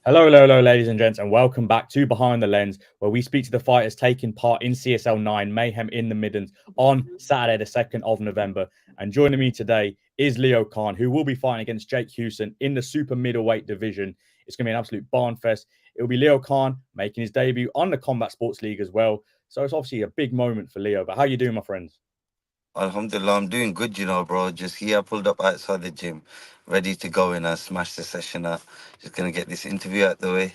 Hello, ladies and gents, and welcome back to Behind the Lens, where we speak to the fighters taking part in CSL 9 Mayhem in the Midlands on Saturday, the 2nd of November. And joining me today is Leo Khan, who will be fighting against Jake Hewson in the super middleweight division. It's going to be an absolute barn fest. It will be Leo Khan making his debut on the Combat Sports League as well. So it's obviously a big moment for Leo. But how you doing, my friends? Alhamdulillah, I'm doing good, bro. Just here, pulled up outside the gym, ready to go in and smash the session up. Just gonna get this interview out the way.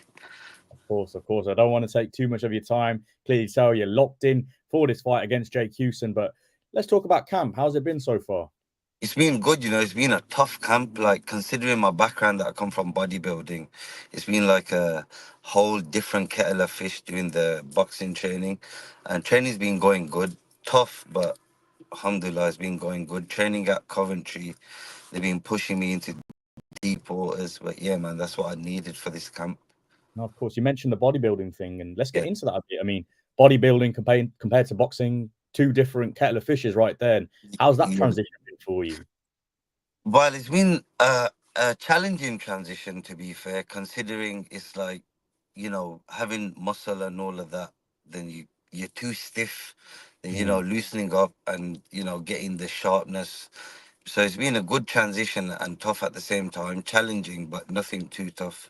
Of course. I don't want to take too much of your time. Clearly tell you're locked in for this fight against Jake Hewson. But let's talk about camp. How's it been so far? It's been good, It's been a tough camp, like considering my background that I come from bodybuilding. It's been like a whole different kettle of fish doing the boxing training, and training's been going good. Tough, but alhamdulillah, it's been going good. Training at Coventry, they've been pushing me into deep waters, but yeah, man, that's what I needed for this camp. No, of course. You mentioned the bodybuilding thing, and let's get Yeah. into that a bit. I mean, bodybuilding compared to boxing, two different kettle of fishes right there. And how's that Yeah. transition been for you? Well, it's been a challenging transition, to be fair, considering it's like, having muscle and all of that, then you're too stiff, then, Mm. loosening up and, getting the sharpness. So it's been a good transition and tough at the same time, challenging, but nothing too tough.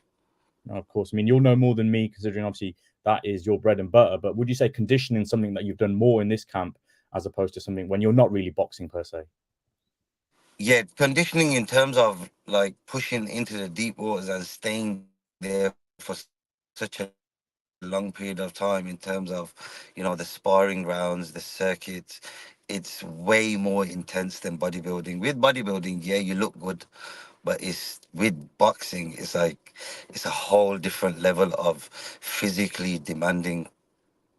No, of course. I mean, you'll know more than me, considering obviously that is your bread and butter. But would you say conditioning is something that you've done more in this camp as opposed to something when you're not really boxing per se? Yeah, conditioning in terms of like pushing into the deep waters and staying there for such a long period of time in terms of, the sparring rounds, the circuits, it's way more intense than bodybuilding. With bodybuilding, yeah, you look good, but it's with boxing, it's a whole different level of physically demanding.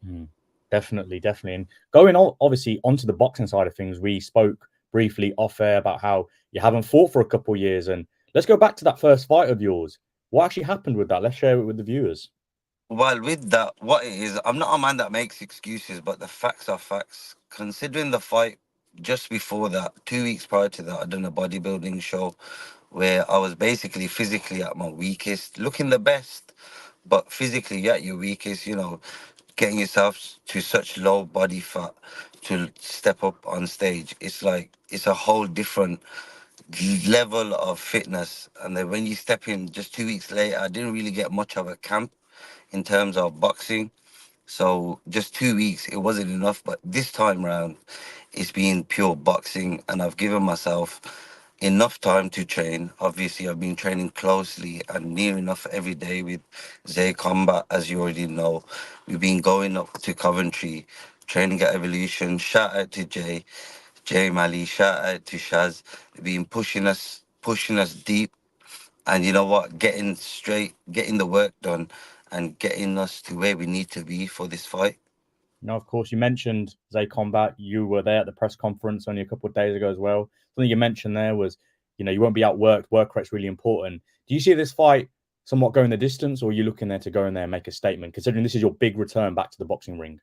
Mm. Definitely. And going on, obviously, onto the boxing side of things, we spoke briefly off air about how you haven't fought for a couple of years. And let's go back to that first fight of yours. What actually happened with that? Let's share it with the viewers. Well, with that, what it is, I'm not a man that makes excuses, but the facts are facts. Considering the fight just before that, 2 weeks prior to that, I done a bodybuilding show where I was basically physically at my weakest, looking the best, but physically at your weakest, getting yourself to such low body fat to step up on stage. It's like, it's a whole different level of fitness. And then when you step in just 2 weeks later, I didn't really get much of a camp in terms of boxing. So just 2 weeks, it wasn't enough. But this time round, it's been pure boxing, and I've given myself enough time to train. Obviously, I've been training closely and near enough every day with Zay Combat, as you already know. We've been going up to Coventry, training at Evolution. Shout out to Jay Mali. Shout out to Shaz. They've been pushing us deep, and you know what, getting the work done and getting us to where we need to be for this fight. Now, of course, you mentioned Zay Combat. You were there at the press conference only a couple of days ago as well. Something you mentioned there was, you won't be outworked. Work rate's really important. Do you see this fight somewhat going the distance, or are you looking there to go in there and make a statement, considering this is your big return back to the boxing ring?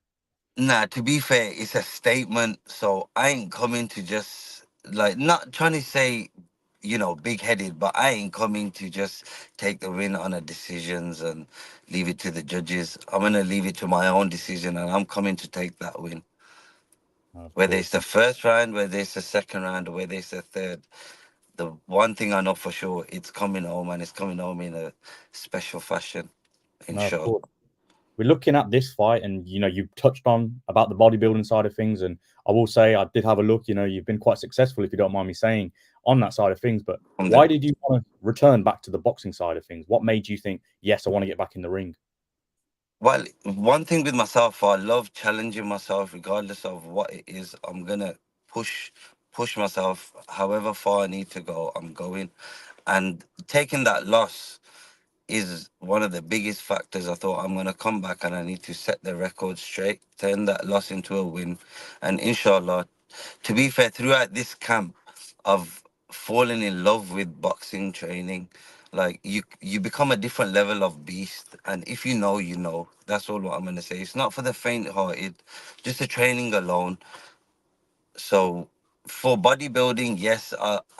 Nah, to be fair, it's a statement, so I ain't coming to just, like, not trying to say, big headed, but I ain't coming to just take the win on a decisions and leave it to the judges. I'm gonna leave it to my own decision, and I'm coming to take that win. Of Whether it's course. the first round, whether it's the second round, or whether it's the third, the one thing I know for sure, it's coming home, and it's coming home in a special fashion, No, of inshallah. course. We're looking at this fight, and you touched on about the bodybuilding side of things, and I will say I did have a look. You've been quite successful, if you don't mind me saying, on that side of things. But why did you want to return back to the boxing side of things? What made you think, yes, I want to get back in the ring? Well, one thing with myself, I love challenging myself, regardless of what it is. I'm gonna push, push myself. However far I need to go, I'm going. And taking that loss is one of the biggest factors. I thought I'm gonna come back and I need to set the record straight, turn that loss into a win, and inshallah. To be fair, throughout this camp, I've fallen in love with boxing training. Like, you become a different level of beast, and if you know, you know. That's all what I'm gonna say. It's not for the faint-hearted, just the training alone. So For bodybuilding, yes,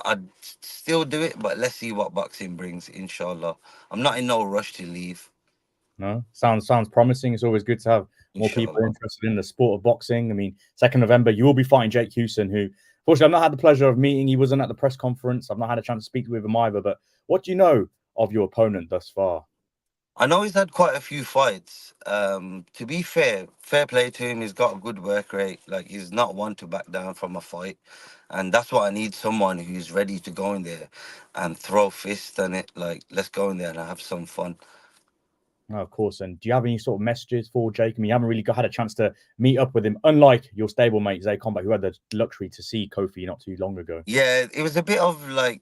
I'd still do it, but let's see what boxing brings, inshallah. I'm not in no rush to leave, No, sounds promising. It's always good to have more people inshallah. interested in the sport of boxing. I mean, 2nd November, you will be fighting Jake Hewson, who, unfortunately, I've not had the pleasure of meeting. He wasn't at the press conference. I've not had a chance to speak with him either. But what do you know of your opponent thus far? I know he's had quite a few fights. To be fair, fair play to him. He's got a good work rate. Like he's not one to back down from a fight, and that's what I need. Someone who's ready to go in there and throw fists on it. Like let's go in there and have some fun. No, of course. And do you have any sort of messages for Jake? I mean, you haven't really had a chance to meet up with him, unlike your stablemate Zay Combat, who had the luxury to see Kofi not too long ago. Yeah, it was a bit of like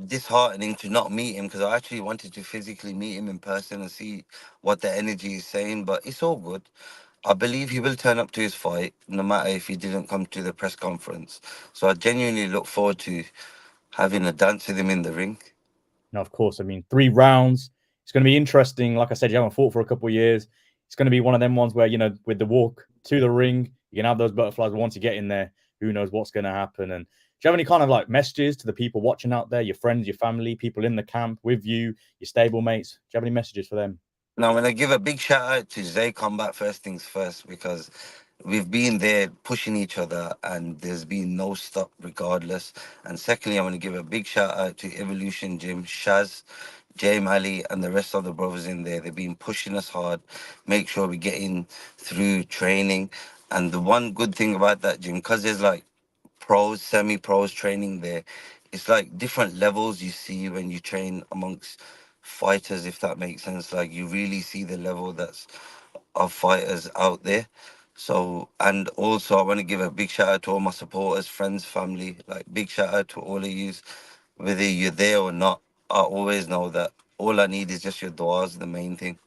disheartening to not meet him because I actually wanted to physically meet him in person and see what the energy is saying. But it's all good. I believe he will turn up to his fight, no matter if he didn't come to the press conference. So I genuinely look forward to having a dance with him in the ring. Now, of course, I mean, 3 rounds. It's going to be interesting. Like I said, you haven't fought for a couple of years. It's going to be one of them ones where, with the walk to the ring, you can have those butterflies. But once you get in there, who knows what's going to happen. And do you have any kind of like messages to the people watching out there, your friends, your family, people in the camp with you, your stablemates? Do you have any messages for them? Now, I'm going to give a big shout out to Zay Combat first things first because we've been there pushing each other and there's been no stop regardless. And secondly, I want to give a big shout out to Evolution Gym, Shaz, Jay Mali, and the rest of the brothers in there. They've been pushing us hard, make sure we get in through training. And the one good thing about that gym, because there's like pros, semi-pros training there. It's like different levels you see when you train amongst fighters, if that makes sense. Like you really see the level that's of fighters out there. So, and also I want to give a big shout out to all my supporters, friends, family. Like big shout out to all of you, whether you're there or not. I always know that all I need is just your duas, the main thing.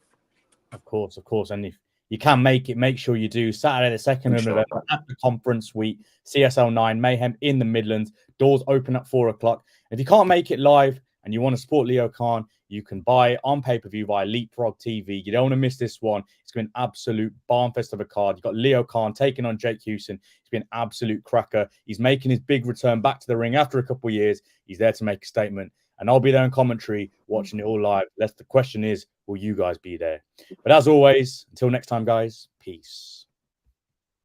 Of course, of course. And if you can make it, make sure you do. Saturday, the 2nd of November Inshallah. at the conference suite, CSL 9, Mayhem in the Midlands. Doors open at 4 o'clock. If you can't make it live and you want to support Leo Khan, you can buy it on pay per view via Leapfrog TV. You don't want to miss this one. It's been an absolute barn fest of a card. You've got Leo Khan taking on Jake Hewson. It's been an absolute cracker. He's making his big return back to the ring after a couple of years. He's there to make a statement. And I'll be there in commentary watching it all live. The question is, will you guys be there? But as always, until next time, guys, peace.